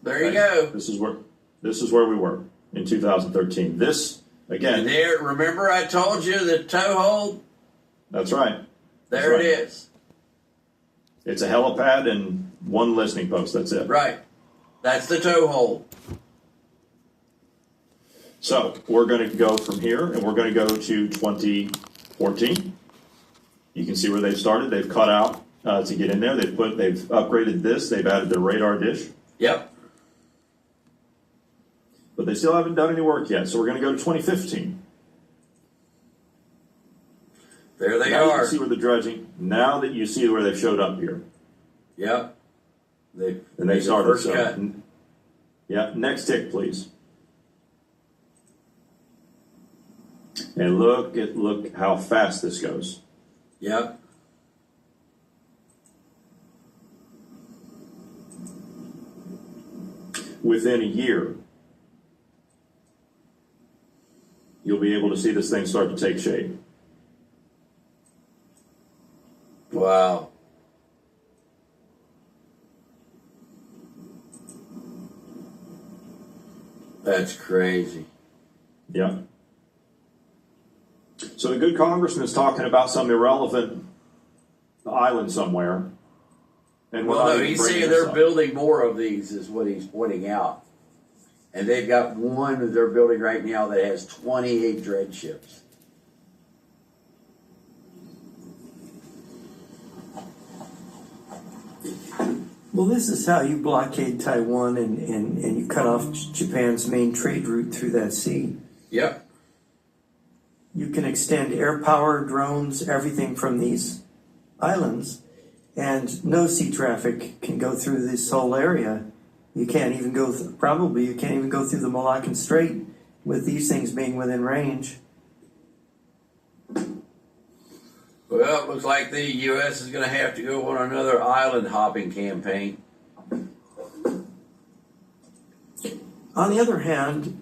There you go. This is where we were in 2013. This again. And there, remember I told you the tow hold? That's right. There it is. It's a helipad and one listening post. That's it. Right. That's the tow hold. So we're going to go from here, and we're going to go to 2014. You can see where they've started. They've cut out to get in there. They've upgraded this. They've added the radar dish. Yep. But they still haven't done any work yet. So we're going to go to 2015. There they now are. You can see where the dredging. Now that you see where they've showed up here. Yep. They started. First cut. Yeah. Next tick, please. And look how fast this goes. Yep. Within a year, you'll be able to see this thing start to take shape. Wow. That's crazy. Yeah. So the good congressman is talking about some irrelevant island somewhere. And well, no, he's saying they're building more of these, is what he's pointing out. And they've got one that they're building right now that has 28 dredge ships. Well, this is how you blockade Taiwan and you cut off Japan's main trade route through that sea. Yep. You can extend air power, drones, everything from these islands, and no sea traffic can go through this whole area. You can't even go, probably you can't even go through the Malaccan Strait with these things being within range. Well, it looks like the U.S. is going to have to go on another island hopping campaign. On the other hand,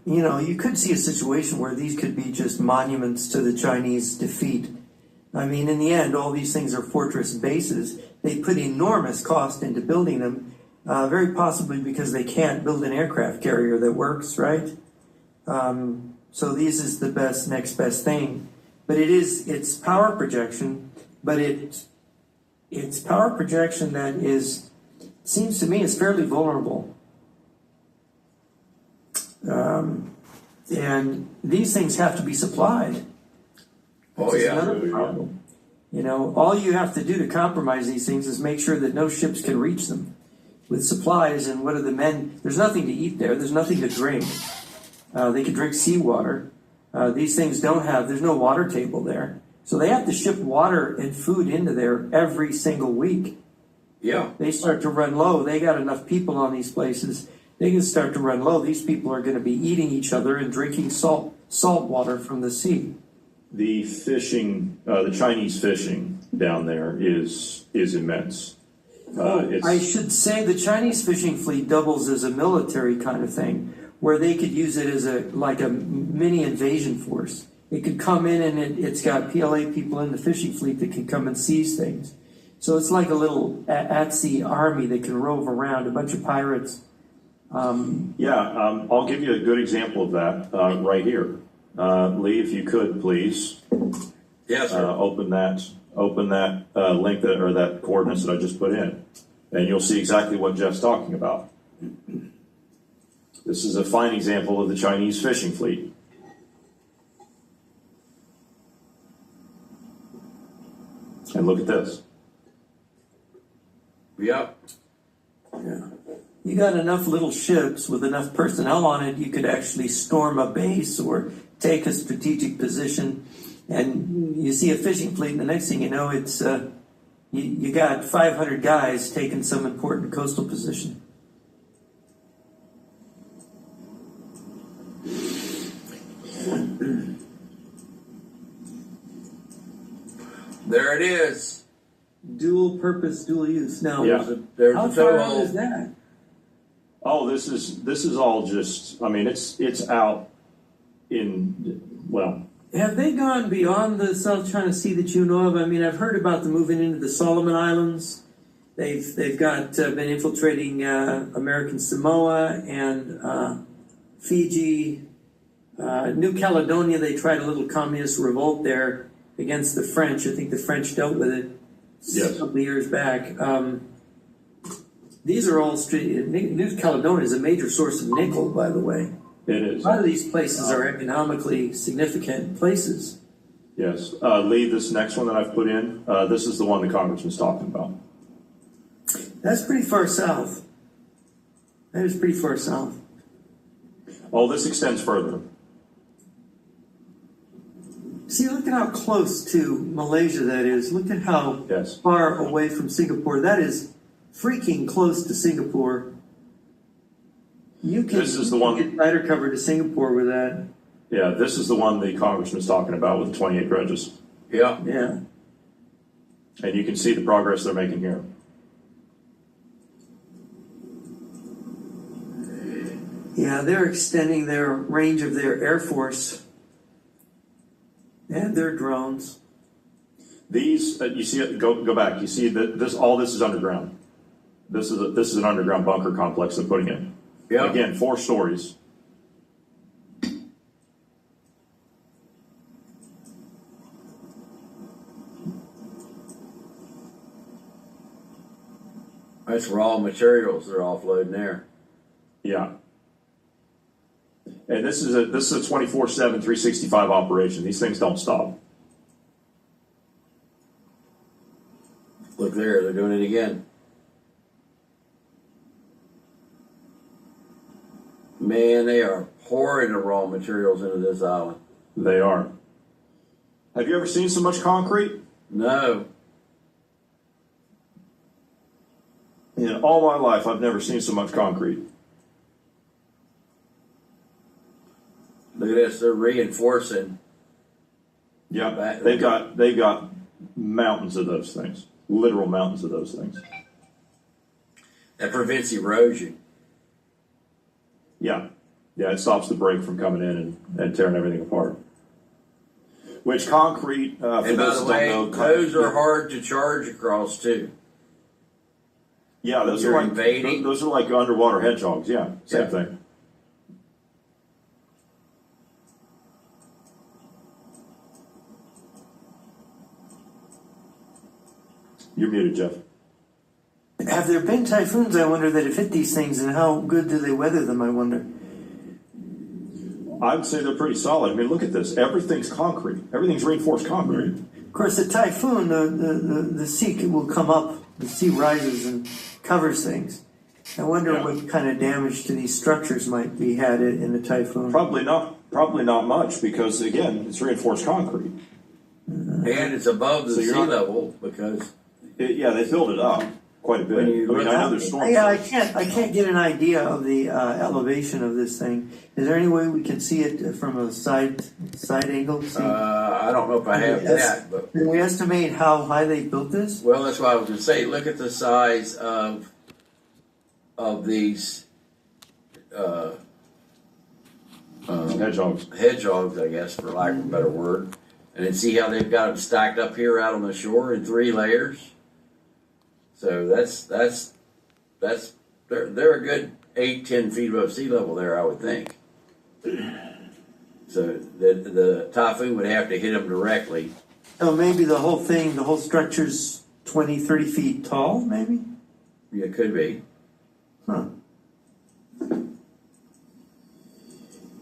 you could see a situation where these could be just monuments to the Chinese defeat. I mean, in the end, all these things are fortress bases. They put enormous cost into building them, very possibly because they can't build an aircraft carrier that works, right? So this is the next best thing. But it's power projection, but it's power projection that seems to me is fairly vulnerable. And these things have to be supplied. Oh, yeah. Another problem. All you have to do to compromise these things is make sure that no ships can reach them with supplies. And what are the men? There's nothing to eat there. There's nothing to drink. They can drink seawater. These things there's no water table there. So they have to ship water and food into there every single week. Yeah. They start to run low. They got enough people on these places. They can start to run low. These people are going to be eating each other and drinking salt water from the sea. The fishing, the Chinese fishing down there is immense. I should say the Chinese fishing fleet doubles as a military kind of thing, where they could use it as a mini invasion force. It could come in and it's got PLA people in the fishing fleet that can come and seize things. So it's like a little at-sea army that can rove around, a bunch of pirates. I'll give you a good example of that right here. Lee, if you could, please. Yes, sir. Open that link or that coordinates that I just put in, and you'll see exactly what Jeff's talking about. This is a fine example of the Chinese fishing fleet. And look at this. Yep. Yeah. You got enough little ships with enough personnel on it, you could actually storm a base or take a strategic position. And you see a fishing fleet, and the next thing you know, it's you got 500 guys taking some important coastal position. There it is. Dual purpose, dual use. Now, there's how the far tow out hold. is that? Oh, this is all just. I mean, it's out in Have they gone beyond the South China Sea that you know of? I mean, I've heard about them moving into the Solomon Islands They've got been infiltrating American Samoa and Fiji, New Caledonia. They tried a little communist revolt there against the French. I think the French dealt with it Yes. a couple of years back. These are all New Caledonia is a major source of nickel, by the way. It is. A lot of these places are economically significant places. Yes. Lee, this next one that I've put in, this is the one the congressman's talking about. That's pretty far south. That is pretty far south. Oh, this extends further. See, look at how close to Malaysia that is. Look at how Yes. far away from Singapore. That is freaking close to Singapore. You can This is the one- get lighter cover to Singapore with that. Yeah, this is the one the congressman's talking about with the 28 dredges. Yeah. Yeah. And you can see the progress they're making here. Yeah, they're extending their range of their Air Force and their drones. These, you see it, go back. You see that all this is underground. This is an underground bunker complex they're putting in. Yeah. Again, 4 stories. That's raw materials they're offloading there. Yeah. And this is a 24/7, 365 operation. These things don't stop. Look there, they're doing it again. Man, they are pouring the raw materials into this island. They are. Have you ever seen so much concrete? No. In all my life, I've never seen so much concrete. Look at this, they're reinforcing. Yeah, they've got mountains of those things, literal mountains of those things. That prevents erosion. Yeah, it stops the break from coming in and tearing everything apart. Which concrete, for And by those the that way, don't know, those are hard to charge across too. Yeah, those You're are like invading. those are like underwater hedgehogs. Yeah, same Yeah. thing. You're muted, Jeff. Have there been typhoons, I wonder, that have hit these things, and how good do they weather them, I wonder? I would say they're pretty solid. I mean, look at this. Everything's concrete. Everything's reinforced concrete. Of course, the typhoon, the sea will come up, the sea rises and covers things. I wonder Yeah. what kind of damage to these structures might be had in a typhoon. Probably not much because again, it's reinforced concrete. And it's above the So sea you're not- level because Yeah, they filled it up quite a bit. I When you mean, look I know at- there's storms. Yeah, I can't get an idea of the elevation of this thing. Is there any way we can see it from a side angle? See? I don't know if I have Yes. that, but Can we estimate how high they built this? well, that's why I was going to say. Look at the size of these Hedgehogs. hedgehogs, I guess, for lack of a better word, and then see how they've got them stacked up here out on the shore in 3 layers. So they're a good 8-10 feet above sea level there, I would think. So the typhoon would have to hit them directly. So maybe the whole structure's 20, 30 feet tall, maybe? Yeah, it could be. Huh.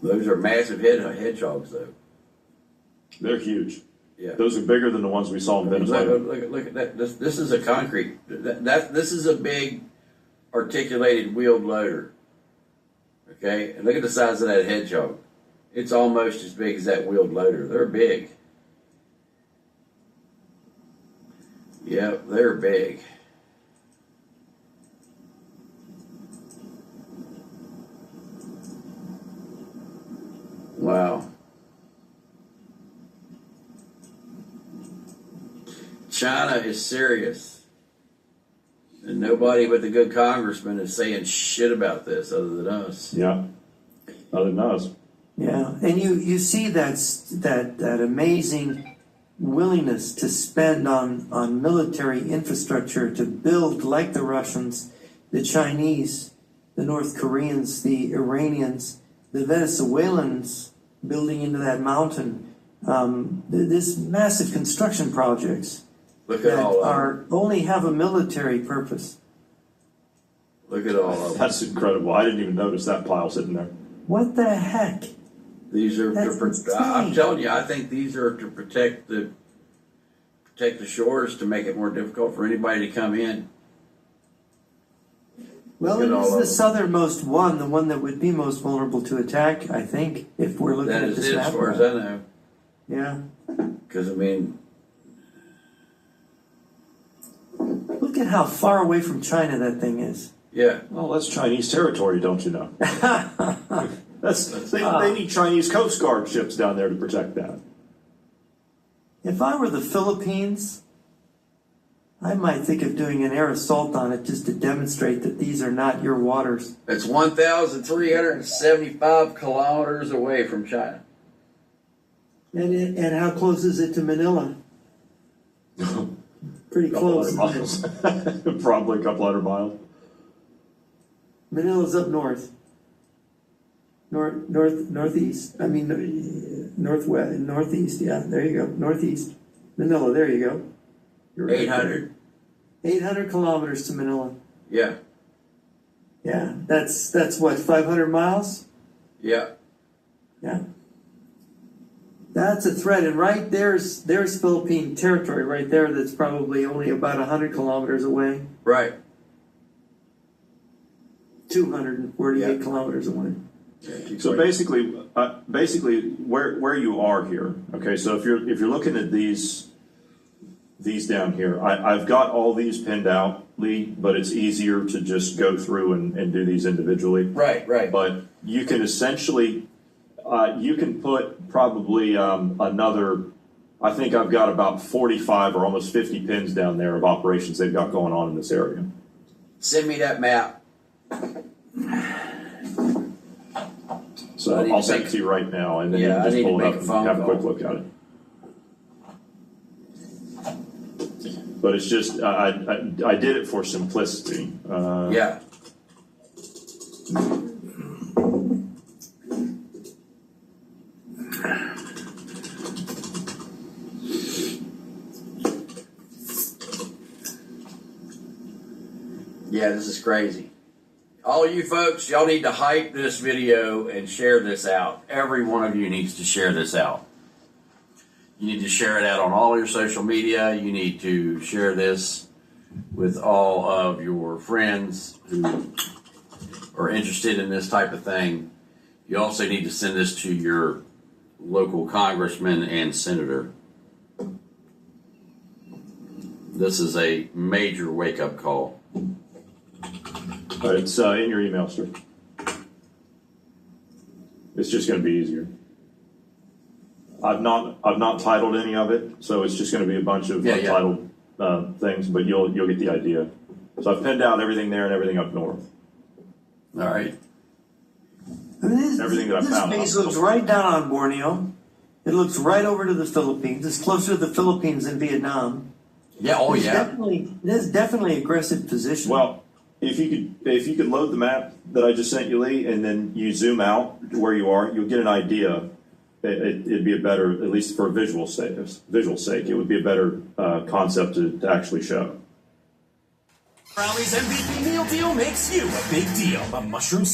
Those are massive hedgehogs, though. They're huge. Yeah. Those are bigger than the ones we saw in Venezuela. Look at that. This is a concrete. This is a big articulated wheeled loader. Okay, and look at the size of that hedgehog. It's almost as big as that wheeled loader. They're big. Yep, they're big. Wow. China is serious. And nobody but the good congressman is saying shit about this other than us. Yeah. Other than us. Yeah, and you see that amazing willingness to spend on military infrastructure to build like the Russians, the Chinese, the North Koreans, the Iranians, the Venezuelans building into that mountain. This massive construction projects Look at that all of them. are only have a military purpose. Look at all of them. That's incredible. I didn't even notice that pile sitting there. What the heck? These are That's I'm insane. telling you, I think these are to protect the shores, to make it more difficult for anybody to come in. Well, Look it at all is of the them. southernmost one, the one that would be most vulnerable to attack, I think, if we're looking That at is this it, map. as far as I know. Yeah. Because I mean, Look at how far away from China that thing is. yeah, Well, that's Chinese territory, don't you know? They need Chinese Coast Guard ships down there to protect that. If I were the Philippines, I might think of doing an air assault on it just to demonstrate that these are not your waters. it's 1,375 kilometers away from China. And how close is it to Manila? Pretty close. Miles. Probably a couple hundred miles. Manila's up north. Northeast. I mean, northwest, northeast. Yeah, there you go. Northeast. Manila, there you go. You're right 800. there. 800 kilometers to Manila. Yeah, Yeah, that's what, 500 miles? yeah. Yeah. That's a threat, and right there's Philippine territory right there that's probably only about 100 kilometers away. Right. 248 Yeah. kilometers away. So basically, where you are here, okay. So if you're looking at these down here, I've got all these pinned out, Lee, but it's easier to just go through and do these individually. Right, right. But you can essentially, you can put probably another. I think I've got about 45 or almost 50 pins down there of operations they've got going on in this area. Send me that map. So I need I'll to send make- it to you right now, and then Yeah, you I can just need to pull it make up a and phone have a quick call. look at it. But it's just I did it for simplicity. Yeah. Yeah, this is crazy. All you folks, y'all need to hype this video and share this out. Every one of you needs to share this out. You need to share it out on all your social media. You need to share this with all of your friends who are interested in this type of thing. You also need to send this to your local congressman and senator. This is a major wake-up call. All right, it's in your email, sir. It's just going to be easier. I've not titled any of it, so it's just going to be a bunch of untitled things, but you'll get the idea. So I've pinned out everything there and everything up north. All right. I mean, Everything that I this found. base looks right down on Borneo. It looks right over to the Philippines. It's closer to the Philippines than Vietnam. Yeah. Oh, yeah. There's definitely aggressive position. Well, if you could load the map that I just sent you, Lee, and then you zoom out to where you are, you'll get an idea. It'd be a better, at least for visual sake, it would be a better concept to actually show. Crowley's MVP meal deal makes you a big deal. A mushroom